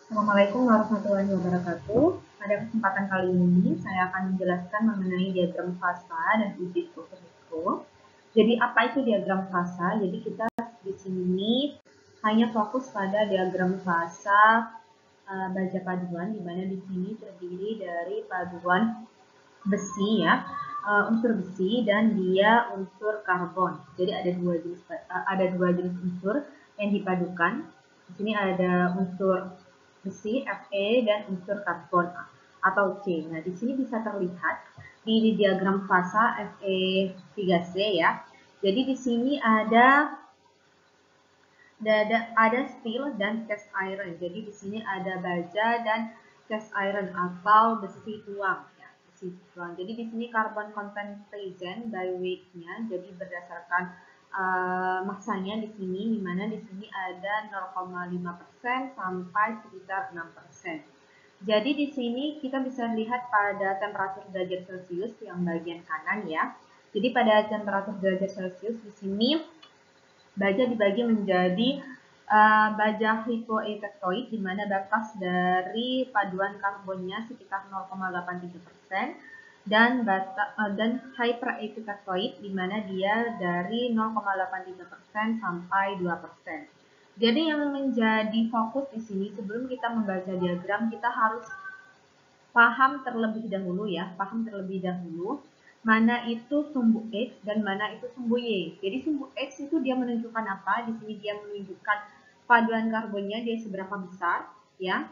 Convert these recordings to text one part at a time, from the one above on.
Assalamualaikum warahmatullahi wabarakatuh. Pada kesempatan kali ini, saya akan menjelaskan mengenai diagram fasa dan uji struktur mikro. Jadi, apa itu diagram fasa? Jadi, kita di sini hanya fokus pada diagram fasa baja paduan, di mana di sini terdiri dari paduan besi ya, unsur besi dan dia unsur karbon. Jadi ada dua jenis unsur yang dipadukan. Di sini ada unsur besi Fe dan unsur karbon atau C. Nah, di sini bisa terlihat di diagram fasa Fe3C ya. Jadi di sini ada steel dan cast iron. Jadi di sini ada baja dan cast iron atau besi tuang ya, besi tuang. Jadi di sini carbon content present by weight-nya. Jadi berdasarkan masanya di sini, di mana di sini ada 0,5% sampai sekitar 6%. Jadi di sini kita bisa lihat pada temperatur derajat Celcius yang bagian kanan ya. Jadi pada temperatur derajat Celcius di sini baja dibagi menjadi baja hypoelectroid, di mana batas dari paduan karbonnya sekitar 0,83%, dan hyperelectroid, di mana dia dari 0,83% sampai 2%. Jadi yang menjadi fokus di sini sebelum kita membaca diagram, kita harus paham terlebih dahulu ya, mana itu sumbu X dan mana itu sumbu Y. Jadi sumbu X itu dia menunjukkan apa? Di sini dia menunjukkan paduan karbonnya dia seberapa besar ya.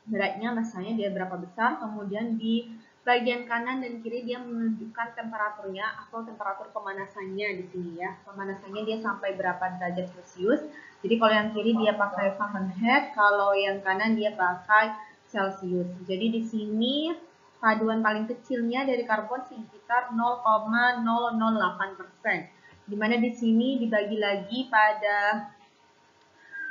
Beratnya masanya dia berapa besar. Kemudian di bagian kanan dan kiri dia menunjukkan temperaturnya atau temperatur pemanasannya di sini ya. Pemanasannya dia sampai berapa derajat Celcius. Jadi kalau yang kiri dia pakai Fahrenheit, kalau yang kanan dia pakai Celcius. Jadi di sini paduan paling kecilnya dari karbon sekitar 0,008%. Dimana di sini dibagi lagi pada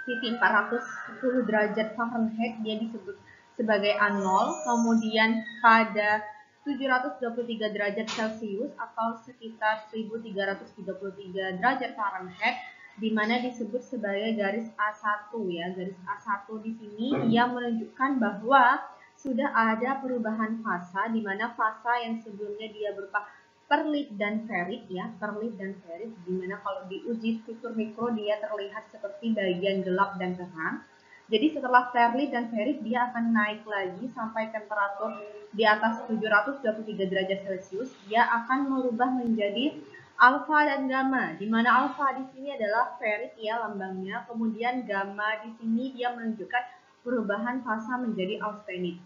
titik 410 derajat Fahrenheit dia disebut sebagai A0, kemudian pada 723 derajat Celcius atau sekitar 1333 derajat Fahrenheit, di mana disebut sebagai garis A1 ya. Garis A1 di sini ia menunjukkan bahwa sudah ada perubahan fasa, di mana fasa yang sebelumnya dia berupa perlit dan ferit ya, perlit dan ferit, dimana kalau diuji struktur mikro dia terlihat seperti bagian gelap dan terang. Jadi setelah perlit dan ferit dia akan naik lagi sampai temperatur di atas 723 derajat Celcius, dia akan merubah menjadi alfa dan gamma, dimana alfa di sini adalah ferit ya lambangnya, kemudian gamma di sini dia menunjukkan perubahan fasa menjadi austenit.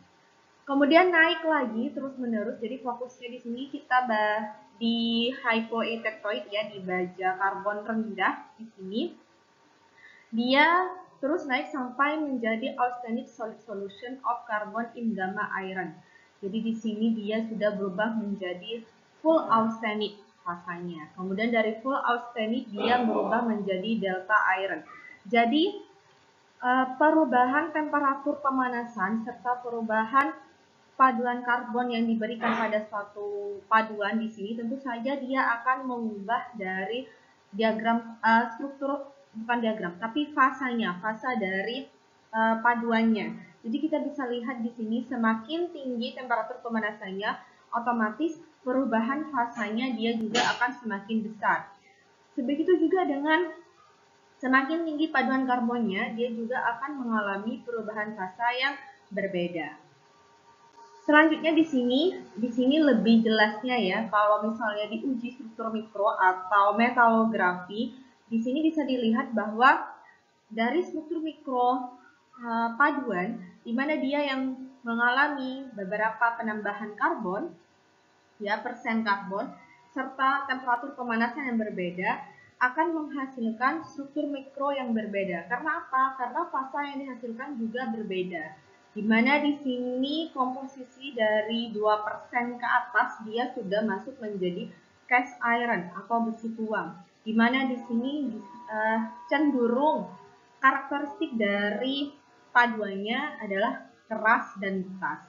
Kemudian naik lagi terus menerus. Jadi fokusnya di sini kita di hypoelectroid ya, di baja karbon rendah di sini. Dia terus naik sampai menjadi austenite solid solution of carbon in gamma iron. Jadi di sini dia sudah berubah menjadi full austenite fasanya. Kemudian dari full austenite dia berubah menjadi delta iron. Jadi perubahan temperatur pemanasan serta perubahan paduan karbon yang diberikan pada suatu paduan di sini tentu saja dia akan mengubah dari diagram struktur, bukan diagram tapi fasanya, fasa dari paduannya. Jadi kita bisa lihat di sini semakin tinggi temperatur pemanasannya, otomatis perubahan fasanya dia juga akan semakin besar. Sebegitu juga dengan semakin tinggi paduan karbonnya, dia juga akan mengalami perubahan fasa yang berbeda. Selanjutnya di sini lebih jelasnya ya, kalau misalnya diuji struktur mikro atau metalografi, di sini bisa dilihat bahwa dari struktur mikro paduan, di mana dia yang mengalami beberapa penambahan karbon, ya persen karbon, serta temperatur pemanasan yang berbeda, akan menghasilkan struktur mikro yang berbeda. Karena apa? Karena fasa yang dihasilkan juga berbeda. Di mana di sini komposisi dari 2% ke atas dia sudah masuk menjadi cast iron atau besi tuang. Di mana di sini cenderung karakteristik dari paduannya adalah keras dan bekas.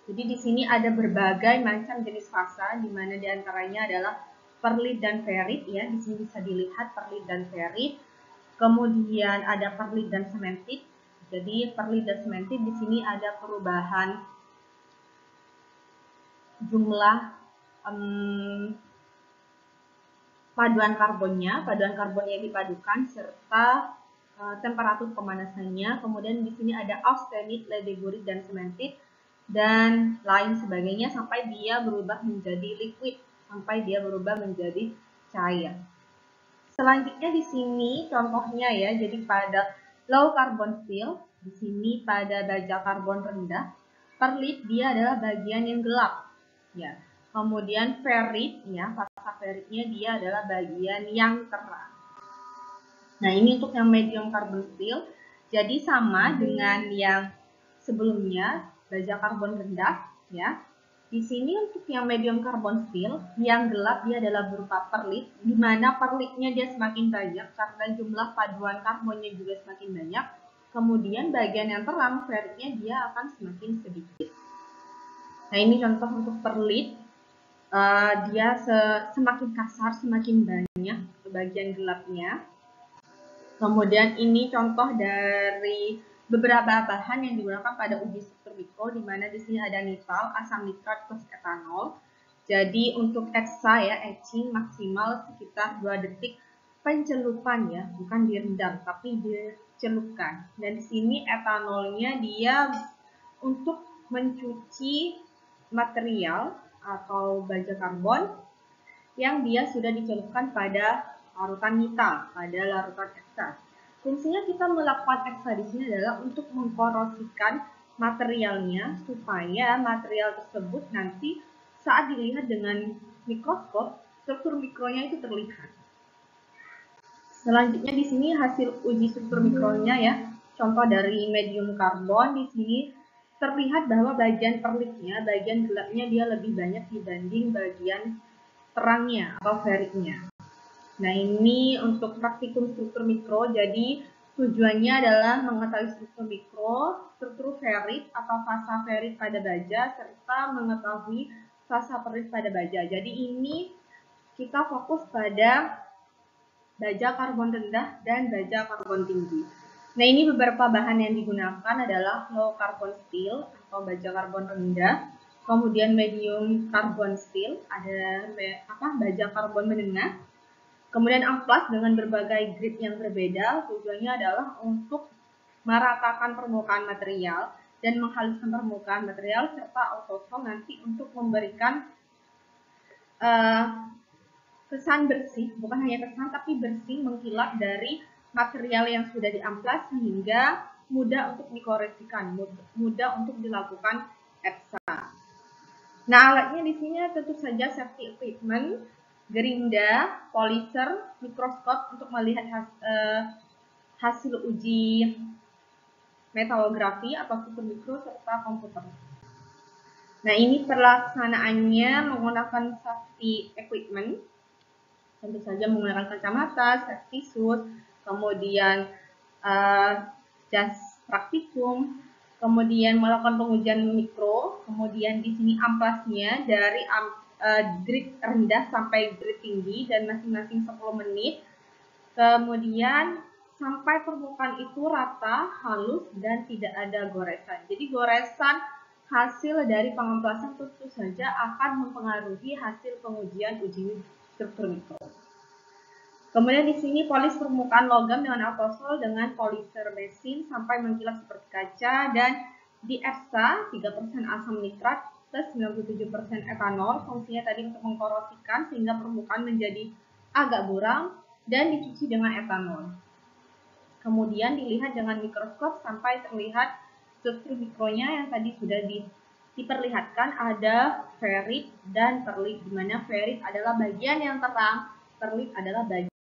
Jadi di sini ada berbagai macam jenis fasa, di mana diantaranya adalah perlit dan ferit ya. Di sini bisa dilihat perlit dan ferit. Kemudian ada perlit dan sementit. Jadi perlit dan sementit di sini ada perubahan jumlah paduan karbonnya yang dipadukan serta temperatur pemanasannya. Kemudian di sini ada austenit, ledegurit, dan sementit dan lain sebagainya sampai dia berubah menjadi liquid, sampai dia berubah menjadi cair. Selanjutnya di sini contohnya ya, jadi pada low carbon steel, di sini pada baja karbon rendah, perlit dia adalah bagian yang gelap, ya. Kemudian ferrit, ya, fasa ferritnya dia adalah bagian yang terang. Nah, ini untuk yang medium carbon steel. Jadi sama dengan yang sebelumnya, baja karbon rendah, ya. Di sini untuk yang medium carbon steel, yang gelap dia adalah berupa perlit, di mana perlitnya dia semakin banyak karena jumlah paduan karbonnya juga semakin banyak. Kemudian bagian yang terang, ferritnya dia akan semakin sedikit. Nah, ini contoh untuk perlit. Dia semakin kasar, semakin banyak bagian gelapnya. Kemudian ini contoh dari beberapa bahan yang digunakan pada uji struktur mikro, di mana di sini ada nitral, asam nitrat, plus etanol. Jadi untuk eksa ya, etching maksimal sekitar 2 detik pencelupan ya, bukan direndam tapi dicelupkan. Dan di sini etanolnya dia untuk mencuci material atau baja karbon yang dia sudah dicelupkan pada larutan nitral, pada larutan eksa. Fungsinya kita melakukan eksa di sini adalah untuk mengkorosikan materialnya supaya material tersebut nanti saat dilihat dengan mikroskop, struktur mikronya itu terlihat. Selanjutnya di sini hasil uji struktur mikronya ya. Contoh dari medium karbon di sini terlihat bahwa bagian perlitnya, bagian gelapnya dia lebih banyak dibanding bagian terangnya atau ferritnya. Nah, ini untuk praktikum struktur mikro. Jadi tujuannya adalah mengetahui struktur mikro, struktur ferrit atau fasa ferrit pada baja, serta mengetahui fasa perlit pada baja. Jadi ini kita fokus pada baja karbon rendah dan baja karbon tinggi. Nah, ini beberapa bahan yang digunakan adalah low carbon steel atau baja karbon rendah, kemudian medium carbon steel, ada baja karbon menengah, kemudian amplas dengan berbagai grade yang berbeda. Tujuannya adalah untuk meratakan permukaan material dan menghaluskan permukaan material serta autosol nanti untuk memberikan kesan bersih, bukan hanya kesan tapi bersih, mengkilap dari material yang sudah diamplas sehingga mudah untuk dikoreksikan, mudah untuk dilakukan eksa. Nah, alatnya di sini tentu saja safety equipment, gerinda, polisher, mikroskop untuk melihat hasil uji metalografi atau struktur mikro serta komputer. Nah, ini pelaksanaannya menggunakan safety equipment. Tentu saja menggunakan kacamata, safety suit, kemudian jas praktikum, kemudian melakukan pengujian mikro, kemudian di sini amplasnya dari grade rendah sampai grade tinggi dan masing-masing 10 menit. Kemudian sampai permukaan itu rata, halus, dan tidak ada goresan. Jadi goresan hasil dari pengamplasan tentu saja akan mempengaruhi hasil pengujian uji struktur mikro. Kemudian di sini polis permukaan logam dengan autosol dengan polisher mesin sampai mengkilap seperti kaca, dan di eksa 3% asam nitrat plus 97% etanol. Fungsinya tadi untuk mengkorosikan sehingga permukaan menjadi agak buram dan dicuci dengan etanol. Kemudian dilihat dengan mikroskop sampai terlihat struktur mikronya yang tadi sudah diperlihatkan, ada ferrit dan perlit, di mana ferrit adalah bagian yang terang, perlit adalah bagian